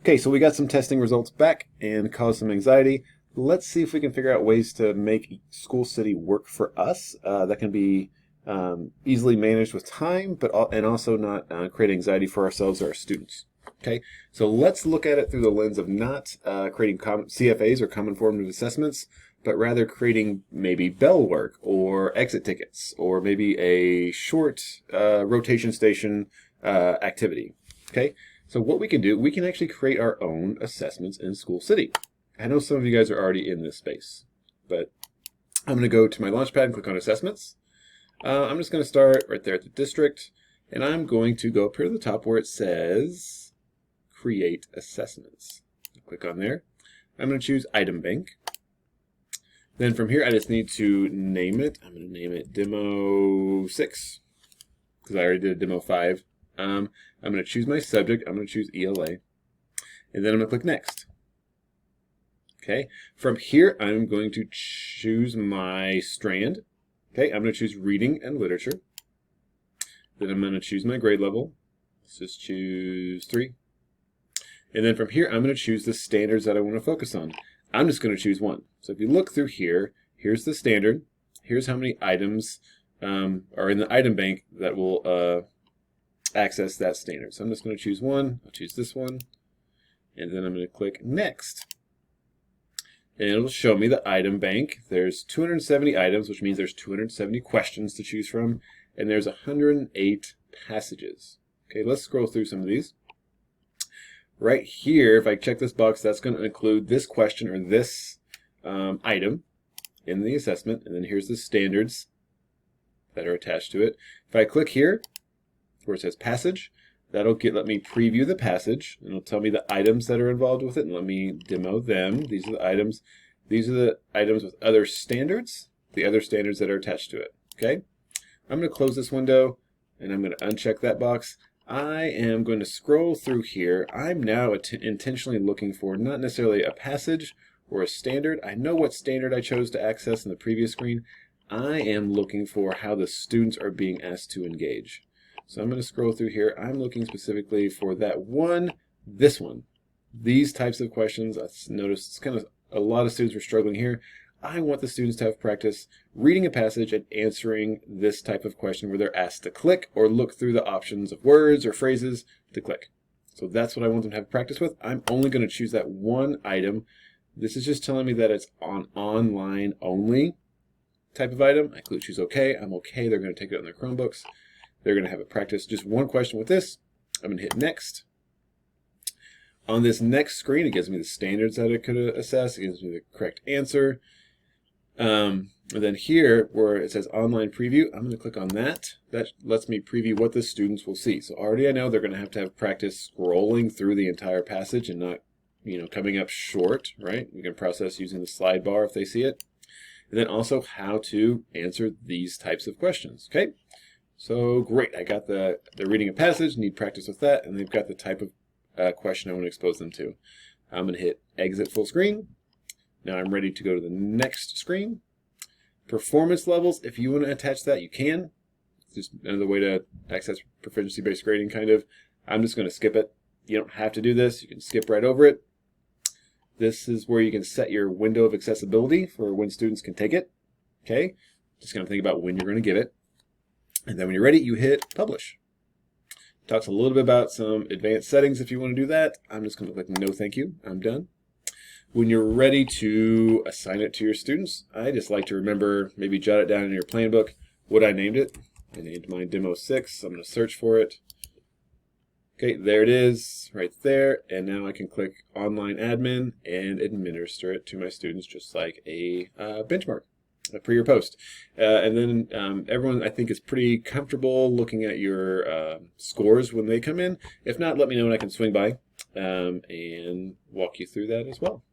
Okay, so we got some testing results back and caused some anxiety. Let's see if we can figure out ways to make School City work for us. That can be easily managed with time, and also not create anxiety for ourselves or our students. Okay, so let's look at it through the lens of not creating CFAs or common formative assessments, but rather creating maybe bell work or exit tickets or maybe a short rotation station activity. Okay. So what we can do, we can actually create our own assessments in School City. I know some of you guys are already in this space, but I'm going to go to my Launchpad and click on Assessments. I'm just going to start right there at the district, and I'm going to go up here to the top where it says Create Assessments. Click on there. I'm going to choose Item Bank. Then from here, I just need to name it. I'm going to name it Demo 6, because I already did a Demo 5. I'm going to choose my subject. I'm going to choose ELA. And then I'm going to click Next. Okay. From here, I'm going to choose my strand. Okay. I'm going to choose Reading and Literature. Then I'm going to choose my grade level. Let's just choose 3. And then from here, I'm going to choose the standards that I want to focus on. I'm just going to choose 1. So if you look through here, here's the standard. Here's how many items are in the item bank that will access that standard. So I'm just going to choose 1. I'll choose this one. And then I'm going to click Next. And it'll show me the item bank. There's 270 items, which means there's 270 questions to choose from. And there's 108 passages. Okay, let's scroll through some of these. Right here, if I check this box, that's going to include this question or this item in the assessment. And then here's the standards that are attached to it. If I click here, where it says passage, that'll let me preview the passage, and it'll tell me the items that are involved with it, and let me demo them. These are the items. These are the items with other standards, the other standards that are attached to it. Okay? I'm going to close this window, and I'm going to uncheck that box. I am going to scroll through here. I'm now intentionally looking for not necessarily a passage or a standard. I know what standard I chose to access in the previous screen. I am looking for how the students are being asked to engage. So I'm going to scroll through here. I'm looking specifically for that one, this one. These types of questions, I noticed it's kind of a lot of students were struggling here. I want the students to have practice reading a passage and answering this type of question where they're asked to click or look through the options of words or phrases to click. So that's what I want them to have practice with. I'm only going to choose that one item. This is just telling me that it's on online only type of item. I choose OK. I'm OK. They're going to take it on their Chromebooks. They're going to have it practice just one question with this. I'm going to hit Next. On this next screen, it gives me the standards that it could assess. It gives me the correct answer. And then here, where it says Online Preview, I'm going to click on that. That lets me preview what the students will see. So already I know they're going to have practice scrolling through the entire passage and not, coming up short, right? We can process using the slide bar if they see it. And then also how to answer these types of questions, okay? So great, I got they're reading a passage, need practice with that, and they've got the type of question I want to expose them to. I'm going to hit Exit Full Screen. Now I'm ready to go to the next screen. Performance levels, if you want to attach that, you can. It's just another way to access proficiency-based grading, kind of. I'm just going to skip it. You don't have to do this. You can skip right over it. This is where you can set your window of accessibility for when students can take it. Okay, just going to think about when you're going to give it. And then when you're ready, you hit Publish. Talks a little bit about some advanced settings if you want to do that. I'm just going to click No Thank You. I'm done. When you're ready to assign it to your students, I just like to remember, maybe jot it down in your plan book, what I named it. I named mine Demo 6. So I'm going to search for it. Okay, there it is, right there. And now I can click Online Admin and administer it to my students just like a benchmark. Pre or post. And then everyone, I think, is pretty comfortable looking at your scores when they come in. If not, let me know and I can swing by and walk you through that as well.